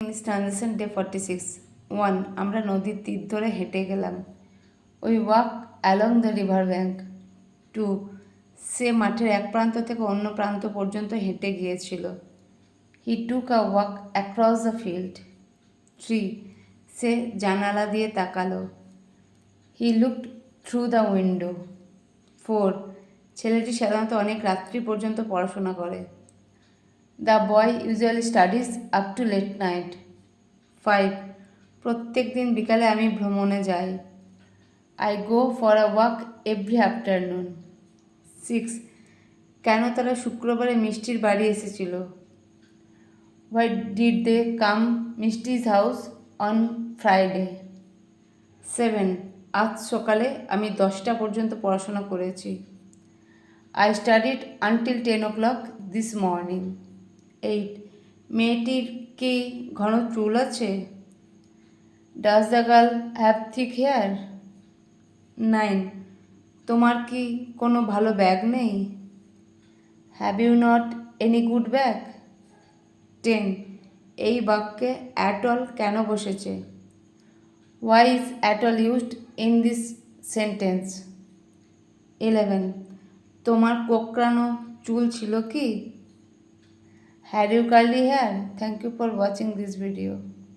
English transaction day 46 1 আমরা নদীর তীর ধরে হেঁটে গেলাম। We walk along the river bank. 2 সে মাঠের এক প্রান্ত থেকে অন্য প্রান্ত পর্যন্ত হেঁটে গিয়েছিল। He took a walk across the field. 3 সে জানালা দিয়ে তাকালো। He looked through the window. 4 ছেলেটি সাধারণত অনেক রাত্রি পর্যন্ত পড়াশোনা করে। The boy usually studies up to late night. 5 প্রত্যেক দিন বিকালে আমি ভ্রমণে যাই। I go for a walk every afternoon. 6 কেন তারা শুক্রবারে মিষ্টির বাড়ি এসেছিল? Why did they come Mishti's house on Friday? 7 আজ সকালে আমি 10টা পর্যন্ত পড়াশোনা করেছি। I studied until 10 o'clock this morning. 8 মেয়েটির কি ঘন চুল আছে? Does the girl have thick hair? 9 তোমার কি কোনো ভালো ব্যাগ নেই? Have you not any good bag? 10 এই বাক্যে অ্যাট অল কেন বসেছে? Why is at all used in this sentence? 11 তোমার কোঁকড়ানো চুল ছিল কি? Had you curly hair? Thank you for watching this video.